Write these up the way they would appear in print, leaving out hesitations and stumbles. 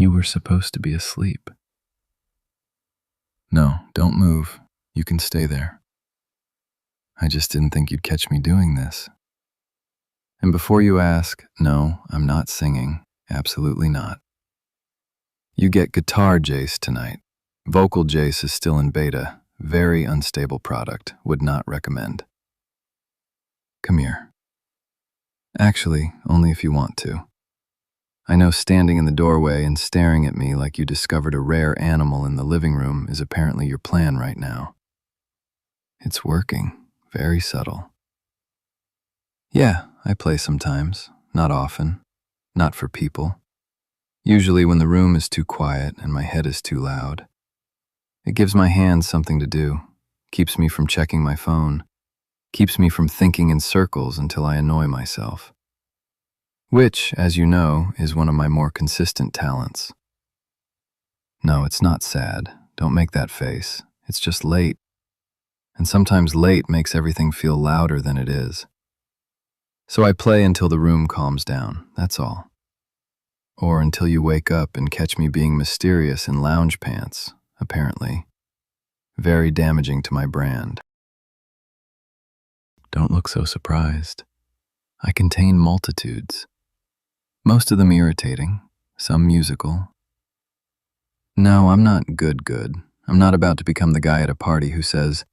You were supposed to be asleep. No, don't move. You can stay there. I just didn't think you'd catch me doing this. And before you ask, no, I'm not singing. Absolutely not. You get guitar Jace tonight. Vocal Jace is still in beta. Very unstable product. Would not recommend. Come here. Actually, only if you want to. I know standing in the doorway and staring at me like you discovered a rare animal in the living room is apparently your plan right now. It's working. Very subtle. Yeah, I play sometimes. Not often. Not for people. Usually when the room is too quiet and my head is too loud. It gives my hands something to do. Keeps me from checking my phone. Keeps me from thinking in circles until I annoy myself. Which, as you know, is one of my more consistent talents. No, it's not sad. Don't make that face. It's just late. And sometimes late makes everything feel louder than it is. So I play until the room calms down, that's all. Or until you wake up and catch me being mysterious in lounge pants, apparently. Very damaging to my brand. Don't look so surprised. I contain multitudes. Most of them irritating, some musical. No, I'm not good. I'm not about to become the guy at a party who says,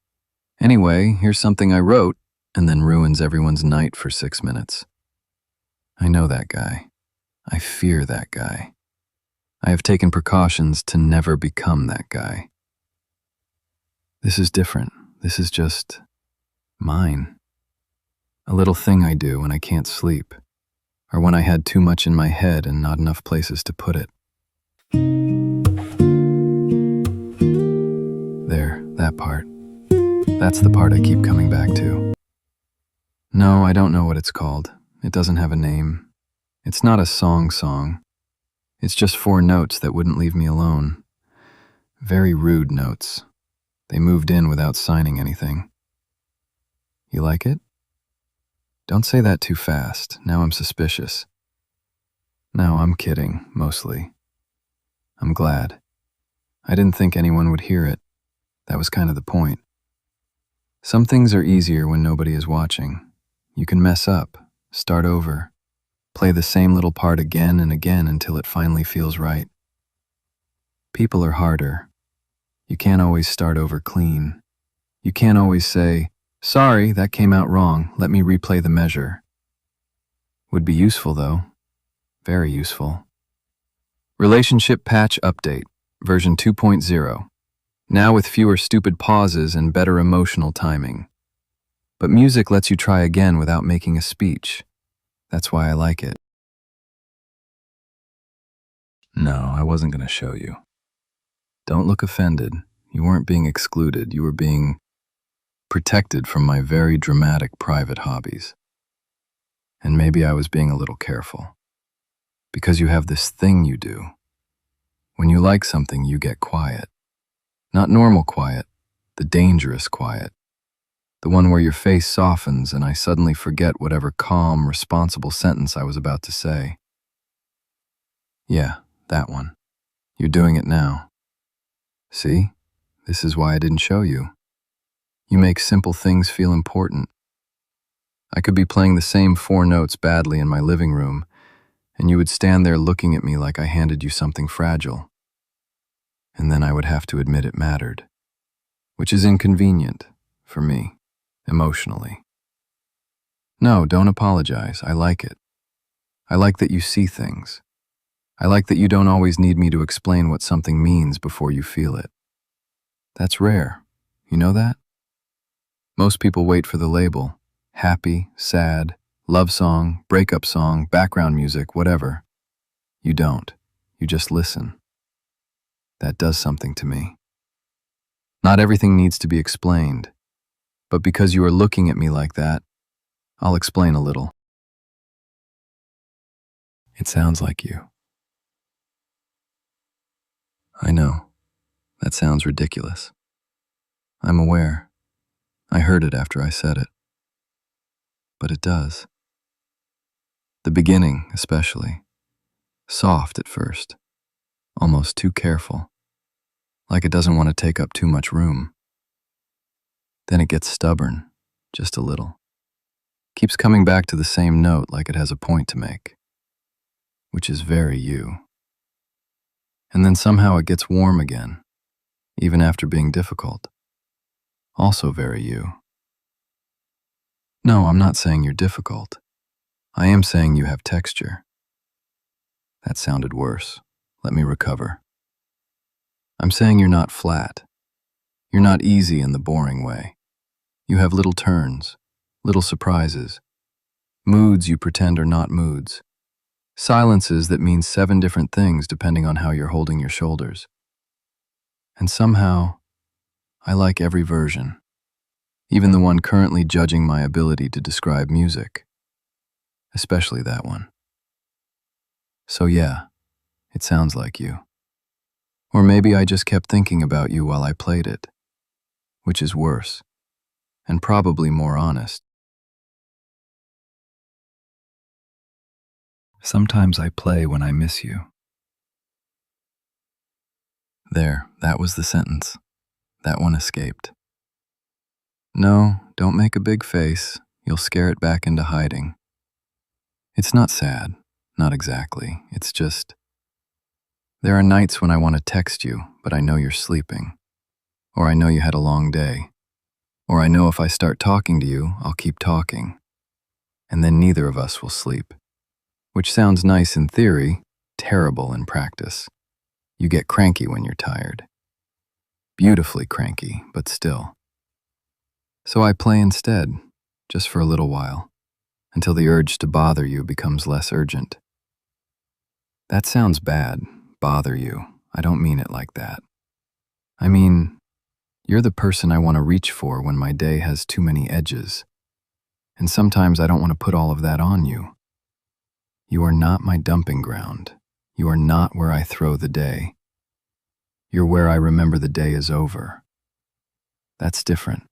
"Anyway, here's something I wrote," and then ruins everyone's night for 6 minutes. I know that guy. I fear that guy. I have taken precautions to never become that guy. This is different. This is just mine. A little thing I do when I can't sleep, or when I had too much in my head and not enough places to put it. There, that part. That's the part I keep coming back to. No, I don't know what it's called. It doesn't have a name. It's not a song. It's just 4 notes that wouldn't leave me alone. Very rude notes. They moved in without signing anything. You like it? Don't say that too fast. Now I'm suspicious. No, I'm kidding, mostly. I'm glad. I didn't think anyone would hear it. That was kind of the point. Some things are easier when nobody is watching. You can mess up, start over, play the same little part again and again until it finally feels right. People are harder. You can't always start over clean. You can't always say, "Sorry, that came out wrong. Let me replay the measure." Would be useful, though. Very useful. Relationship Patch Update, version 2.0. Now with fewer stupid pauses and better emotional timing. But music lets you try again without making a speech. That's why I like it. No, I wasn't going to show you. Don't look offended. You weren't being excluded. You were being protected from my very dramatic private hobbies. And maybe I was being a little careful. Because you have this thing you do. When you like something, you get quiet. Not normal quiet, the dangerous quiet. The one where your face softens and I suddenly forget whatever calm, responsible sentence I was about to say. Yeah, that one. You're doing it now. See? This is why I didn't show you. You make simple things feel important. I could be playing the same 4 notes badly in my living room, and you would stand there looking at me like I handed you something fragile. And then I would have to admit it mattered, which is inconvenient for me, emotionally. No, don't apologize. I like it. I like that you see things. I like that you don't always need me to explain what something means before you feel it. That's rare. You know that? Most people wait for the label. Happy, sad, love song, breakup song, background music, whatever. You don't. You just listen. That does something to me. Not everything needs to be explained, but because you are looking at me like that, I'll explain a little. It sounds like you. I know. That sounds ridiculous. I'm aware. I heard it after I said it. But it does. The beginning, especially. Soft at first. almost too careful, like it doesn't want to take up too much room. Then it gets stubborn, just a little. Keeps coming back to the same note like it has a point to make, which is very you. And then somehow it gets warm again, even after being difficult. Also very you. No, I'm not saying you're difficult. I am saying you have texture. That sounded worse. Let me recover. I'm saying you're not flat. You're not easy in the boring way. You have little turns, little surprises, moods you pretend are not moods, silences that mean 7 different things depending on how you're holding your shoulders. And somehow, I like every version, even the one currently judging my ability to describe music, especially that one. So yeah, it sounds like you. Or maybe I just kept thinking about you while I played it, which is worse, and probably more honest. Sometimes I play when I miss you. There, that was the sentence. That one escaped. No, don't make a big face. You'll scare it back into hiding. It's not sad, not exactly. It's just, there are nights when I want to text you, but I know you're sleeping. Or I know you had a long day. Or I know if I start talking to you, I'll keep talking. And then neither of us will sleep. Which sounds nice in theory, terrible in practice. You get cranky when you're tired. Beautifully cranky, but still. So I play instead, just for a little while, until the urge to bother you becomes less urgent. That sounds bad, bother you. I don't mean it like that. I mean, you're the person I want to reach for when my day has too many edges. And sometimes I don't want to put all of that on you. You are not my dumping ground. You are not where I throw the day. You're where I remember the day is over. That's different.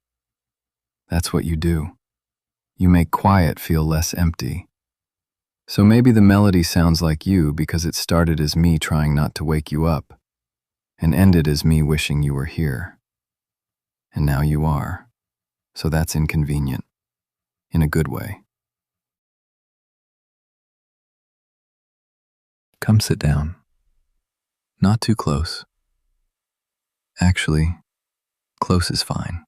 That's what you do. You make quiet feel less empty. So maybe the melody sounds like you because it started as me trying not to wake you up, and ended as me wishing you were here. And now you are. So that's inconvenient. In a good way. Come sit down. Not too close. Actually, close is fine.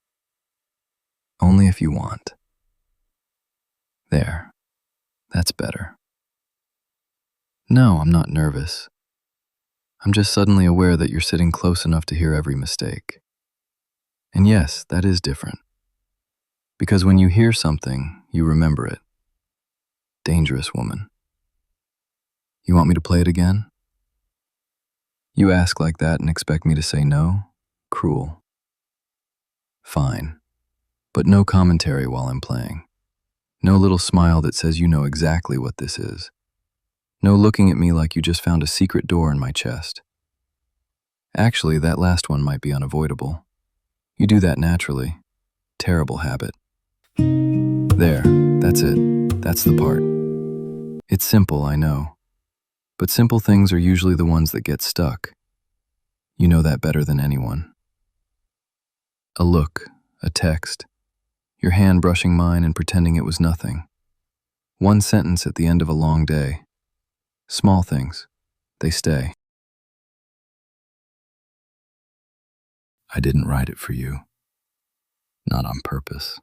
Only if you want. There. That's better. No, I'm not nervous. I'm just suddenly aware that you're sitting close enough to hear every mistake. And yes, that is different. Because when you hear something, you remember it. Dangerous woman. You want me to play it again? You ask like that and expect me to say no? Cruel. Fine. But no commentary while I'm playing. No little smile that says you know exactly what this is. No looking at me like you just found a secret door in my chest. Actually, that last one might be unavoidable. You do that naturally. Terrible habit. There, that's it. That's the part. It's simple, I know. But simple things are usually the ones that get stuck. You know that better than anyone. A look, a text, your hand brushing mine and pretending it was nothing. One sentence at the end of a long day. Small things, they stay. I didn't write it for you. Not on purpose.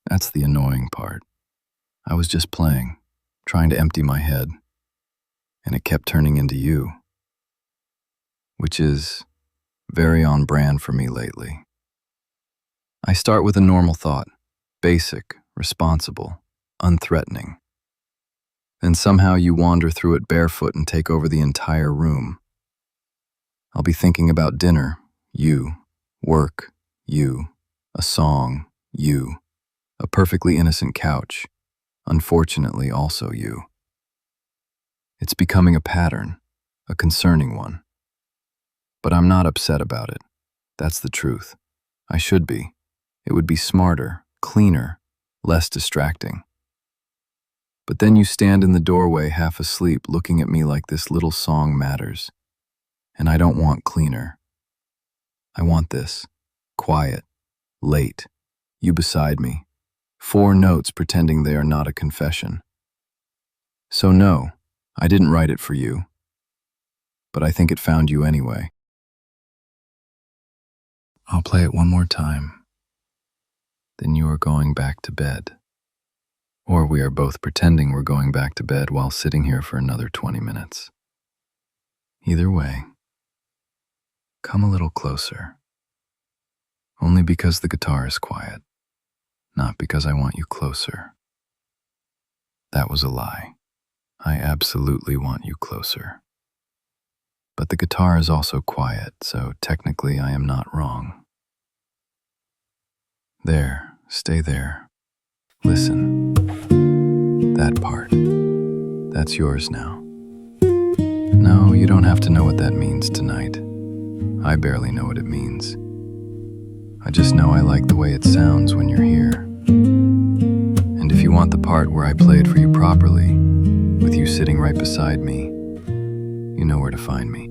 That's the annoying part. I was just playing, trying to empty my head. And it kept turning into you, which is very on brand for me lately. I start with a normal thought, basic, responsible, unthreatening. Then somehow you wander through it barefoot and take over the entire room. I'll be thinking about dinner, you, work, you, a song, you, a perfectly innocent couch, unfortunately also you. It's becoming a pattern, a concerning one. But I'm not upset about it. That's the truth. I should be. It would be smarter, cleaner, less distracting. But then you stand in the doorway half asleep looking at me like this little song matters. And I don't want cleaner. I want this. Quiet. Late. You beside me. 4 notes pretending they are not a confession. So no, I didn't write it for you. But I think it found you anyway. I'll play it one more time. Then you are going back to bed. Or we are both pretending we're going back to bed while sitting here for another 20 minutes. Either way, come a little closer. Only because the guitar is quiet, not because I want you closer. That was a lie. I absolutely want you closer. But the guitar is also quiet, so technically I am not wrong. There, stay there. Listen. That part. That's yours now. No, you don't have to know what that means tonight. I barely know what it means. I just know I like the way it sounds when you're here. And if you want the part where I play it for you properly, with you sitting right beside me, you know where to find me.